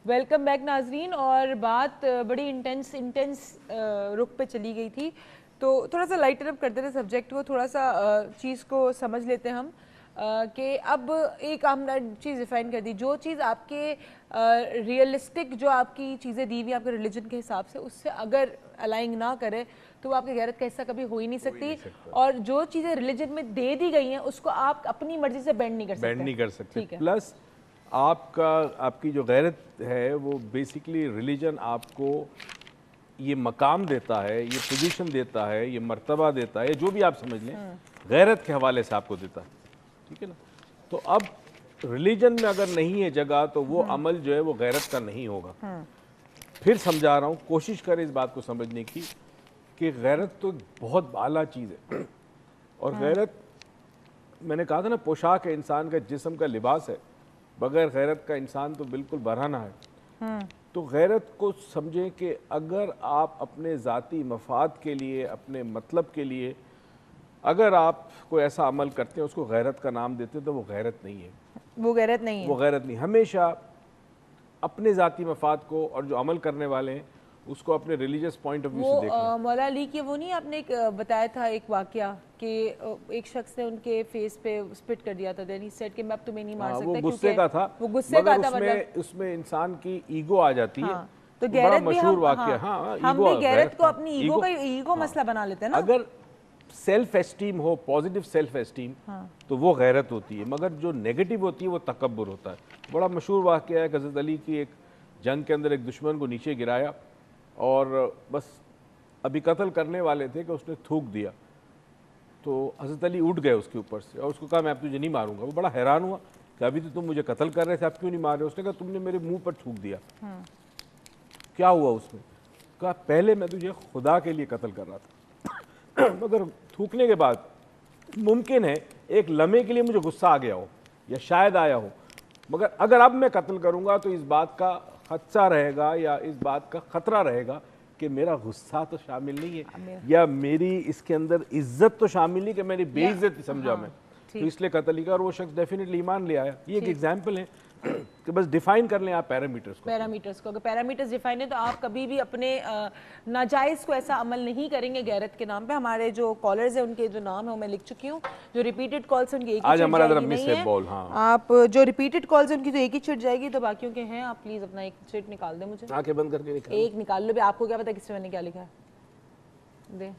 Welcome back नाजरीन। और बात बड़ी इंटेंस रुख पे चली गई थी, तो थोड़ा सा लाइटर अप करते थे सब्जेक्ट को, थोड़ा सा चीज़ को समझ लेते हैं हम कि अब एक हमने चीज़ डिफाइन कर दी, जो चीज़ आपके रियलिस्टिक जो आपकी चीज़ें दी हुई आपके रिलीजन के हिसाब से उससे अगर अलाइंग ना करे तो वो आपके गैरत का हिस्सा कभी हो ही नहीं सकती। और जो चीज़ें रिलीजन में दे दी गई हैं उसको आप अपनी मर्जी से बेंड नहीं कर सकते। ठीक है। प्लस आपकी जो गैरत है वो बेसिकली रिलीजन आपको ये मकाम देता है, ये पोजीशन देता है, ये मर्तबा देता है, जो भी आप समझ लें गैरत के हवाले से आपको देता है। ठीक है ना। तो अब रिलीजन में अगर नहीं है जगह तो वो अमल जो है वो गैरत का नहीं होगा। फिर समझा रहा हूँ, कोशिश करें इस बात को समझने की कि गैरत तो बहुत आला चीज़ है। और गैरत, मैंने कहा था ना, पोशाक है, इंसान का जिस्म का लिबास है। बगैर गैरत का इंसान तो बिल्कुल बरहाना है। तो गैरत को समझें कि अगर आप अपने ज़ाती मफाद के लिए, अपने मतलब के लिए अगर आप कोई ऐसा अमल करते हैं उसको गैरत का नाम देते हैं तो वो गैरत नहीं है। वो गैरत नहीं है। वो गैरत नहीं। हमेशा अपने ज़ाती मफाद को और जो अमल करने वाले हैं उसको अपने रिलीजियस पॉइंट ऑफ व्यू से देखना। मौला अली की वो नहीं आपने एक बताया था एक वाकया कि एक शख्स ने उनके फेस पे स्पिट कर दिया था, देन ही सेड कि मैं अब तुम्हें नहीं मार सकता। वो गुस्से का था। वो गुस्से का था, मतलब उसमें इंसान की ईगो आ जाती है। तो गैरत भी मशहूर वाकया। हाँ, हम भी गैरत को अपनी ईगो मसला बना लेते हैं ना। अगर सेल्फ एस्टीम हो, पॉजिटिव सेल्फ एस्टीम, तो वो गैरत होती है। मगर जो नेगेटिव होती है वो तकब्बुर होता है। बड़ा मशहूर वाकया है, हज़रत अली की एक जंग के अंदर एक दुश्मन को नीचे गिराया और बस अभी कत्ल करने वाले थे कि उसने थूक दिया। तो हज़रत अली उठ गए उसके ऊपर से और उसको कहा मैं अब तुझे नहीं मारूंगा। वो बड़ा हैरान हुआ कि अभी तो तुम मुझे कत्ल कर रहे थे, अब क्यों नहीं मार रहे? उसने कहा तुमने मेरे मुंह पर थूक दिया। क्या हुआ उसमें? कहा पहले मैं तुझे खुदा के लिए कत्ल कर रहा था मगर थूकने के बाद मुमकिन है एक लम्हे के लिए मुझे गुस्सा आ गया हो या शायद आया हो, मगर अगर अब मैं कत्ल करूंगा तो इस बात का खदशा रहेगा या इस बात का खतरा रहेगा कि मेरा गुस्सा तो शामिल नहीं है या मेरी इसके अंदर इज्जत तो शामिल नहीं कि मेरी बेइज्जती समझा मैं, तो इसलिए कत्ल ही का। और वो शख्स डेफिनेटली ईमान ले आया। ये एक एग्जाम्पल है कि बस डिफाइन कर लें आप पैरामीटर्स को। अगर पैरामीटर्स डिफाइन है तो आप कभी भी अपने नाजायज़ को ऐसा अमल नहीं करेंगे गैरत के नाम पे। हमारे जो कॉलर्स हैं उनके जो नाम है वो मैं लिख चुकी हूँ। जो रिपीटेड कॉल्स उनकी एक ही नहीं है। आप जो रिपीटेड कॉल्स हैं उनकी तो एक ही छिट जाएगी, तो बाकियों के हैं आप प्लीज अपना एक छिट निकाल दें। मुझे आंखें बंद करके एक निकाल लो। आपको क्या पता किससे मैंने क्या लिखा है? दे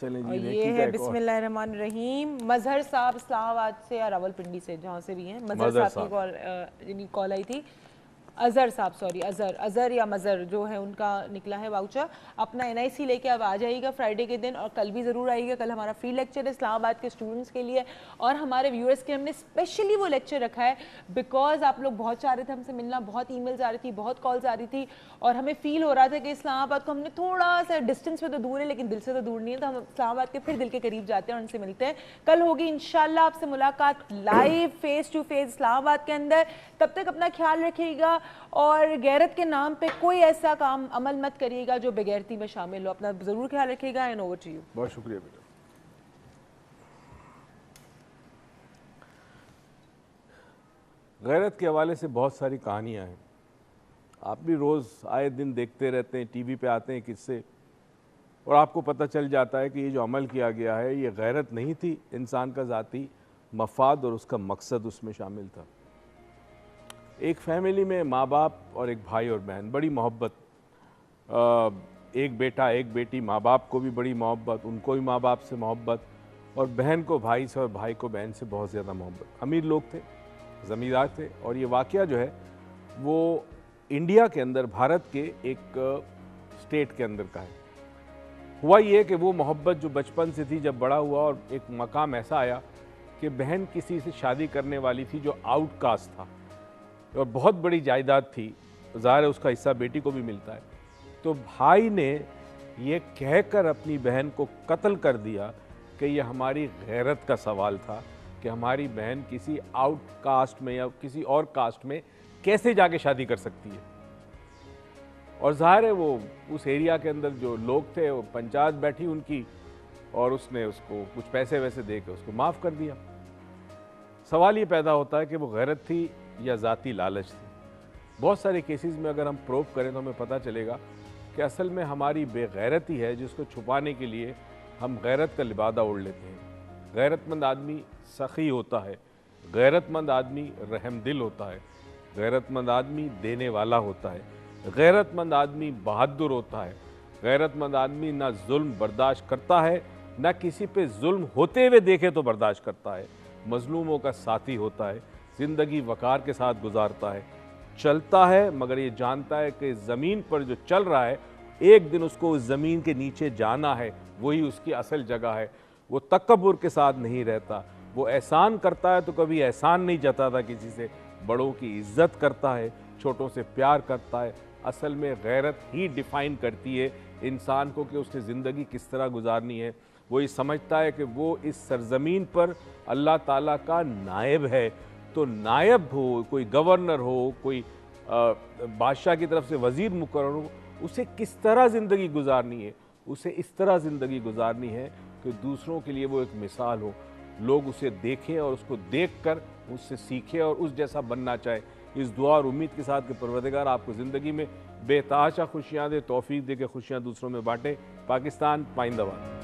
और ये है बिस्मिल्लाहिर्रहमानिर्रहीम। मजहर साहब इस्लामाबाद से या रावलपिंडी से, जहाँ से भी हैं। मजहर साहब की कॉल आई थी। अज़हर साहब, सॉरी अज़हर या मज़र जो है उनका निकला है वाउचर। अपना NIC लेके अब आ जाइएगा फ्राइडे के दिन, और कल भी ज़रूर आइएगा। कल हमारा फ्री लेक्चर है इस्लामाबाद के स्टूडेंट्स के लिए और हमारे व्यूअर्स के। हमने स्पेशली वो लेक्चर रखा है बिकॉज आप लोग बहुत चाह रहे थे हमसे मिलना, बहुत ईमेल्स आ रही थी, बहुत कॉल्स आ रही थी और हमें फील हो रहा था कि इस्लामाबाद को हमने थोड़ा सा डिस्टेंस पे तो दूर है लेकिन दिल से तो दूर नहीं है, तो हम इस्लामाबाद के फिर दिल के करीब जाते हैं और उनसे मिलते हैं। कल होगी इंशाल्लाह आपसे मुलाकात live face to face Islamabad के अंदर। तब तक अपना ख्याल रखिएगा और गैरत के नाम पे कोई ऐसा काम अमल मत करिएगा जो बेगैरती में शामिल हो। अपना जरूर ख्याल रखिएगा। And over to you. बहुत शुक्रिया बेटा। गैरत के हवाले से बहुत सारी कहानियां हैं। आप भी रोज़ आए दिन देखते रहते हैं, टीवी पे आते हैं किस्से, और आपको पता चल जाता है कि ये जो अमल किया गया है ये गैरत नहीं थी, इंसान का ज़ाती मफाद और उसका मकसद उसमें शामिल था। एक फैमिली में माँ बाप और एक भाई और बहन, बड़ी मोहब्बत, एक बेटा एक बेटी, माँ बाप को भी बड़ी मोहब्बत, उनको भी माँ बाप से मोहब्बत, और बहन को भाई से और भाई को बहन से बहुत ज़्यादा मोहब्बत। अमीर लोग थे, ज़मींदार थे। और ये वाक़या जो है वो इंडिया के अंदर, भारत के एक स्टेट के अंदर का है। हुआ ये कि वो मोहब्बत जो बचपन से थी, जब बड़ा हुआ और एक मकाम ऐसा आया कि बहन किसी से शादी करने वाली थी जो आउटकास्ट था और बहुत बड़ी जायदाद थी, ज़ाहिर है उसका हिस्सा बेटी को भी मिलता है। तो भाई ने ये कहकर अपनी बहन को कत्ल कर दिया कि ये हमारी गैरत का सवाल था कि हमारी बहन किसी आउटकास्ट में या किसी और कास्ट में कैसे जाके शादी कर सकती है। और ज़ाहिर है वो उस एरिया के अंदर जो लोग थे वो पंचायत बैठी उनकी, और उसने उसको कुछ पैसे वैसे दे के उसको माफ़ कर दिया। सवाल ये पैदा होता है कि वो गैरत थी या ज़ाती लालच थी। बहुत सारे केसेस में अगर हम प्रूव करें तो हमें पता चलेगा कि असल में हमारी बेगैरती है, जिसको छुपाने के लिए हम गैरत का लिबादा ओढ़ लेते हैं। गैरतमंद आदमी सखी होता है, गैरतमंद आदमी रहमदिल होता है, गैरतमंद आदमी देने वाला होता है, गैरतमंद आदमी बहादुर होता है, गैरतमंद आदमी ना जुल्म बर्दाश्त करता है, ना किसी पे जुल्म होते हुए देखे तो बर्दाश्त करता है, मजलूमों का साथी होता है, ज़िंदगी वक़ार के साथ गुजारता है, चलता है मगर ये जानता है कि ज़मीन पर जो चल रहा है एक दिन उसको उस ज़मीन के नीचे जाना है, वही उसकी असल जगह है। वो तकब्बुर के साथ नहीं रहता, वो एहसान करता है तो कभी एहसान नहीं जताता किसी से, बड़ों की इज्जत करता है, छोटों से प्यार करता है। असल में गैरत ही डिफ़ाइन करती है इंसान को कि उसने ज़िंदगी किस तरह गुजारनी है। वो ये समझता है कि वो इस सरज़मीन पर अल्लाह ताला का नायब है, तो नायब हो, कोई गवर्नर हो, कोई बादशाह की तरफ से वज़ीर मुकर्रर हो, उसे किस तरह ज़िंदगी गुजारनी है, उसे इस तरह ज़िंदगी गुजारनी है कि दूसरों के लिए वो एक मिसाल हो, लोग उसे देखें और उसको देखकर उससे सीखें और उस जैसा बनना चाहे। इस दुआ और उम्मीद के साथ कि परवरदिगार आपको ज़िंदगी में बेतहाशा खुशियाँ दे, तौफीक दे के खुशियाँ दूसरों में बांटे। पाकिस्तान पाइंदाबाद।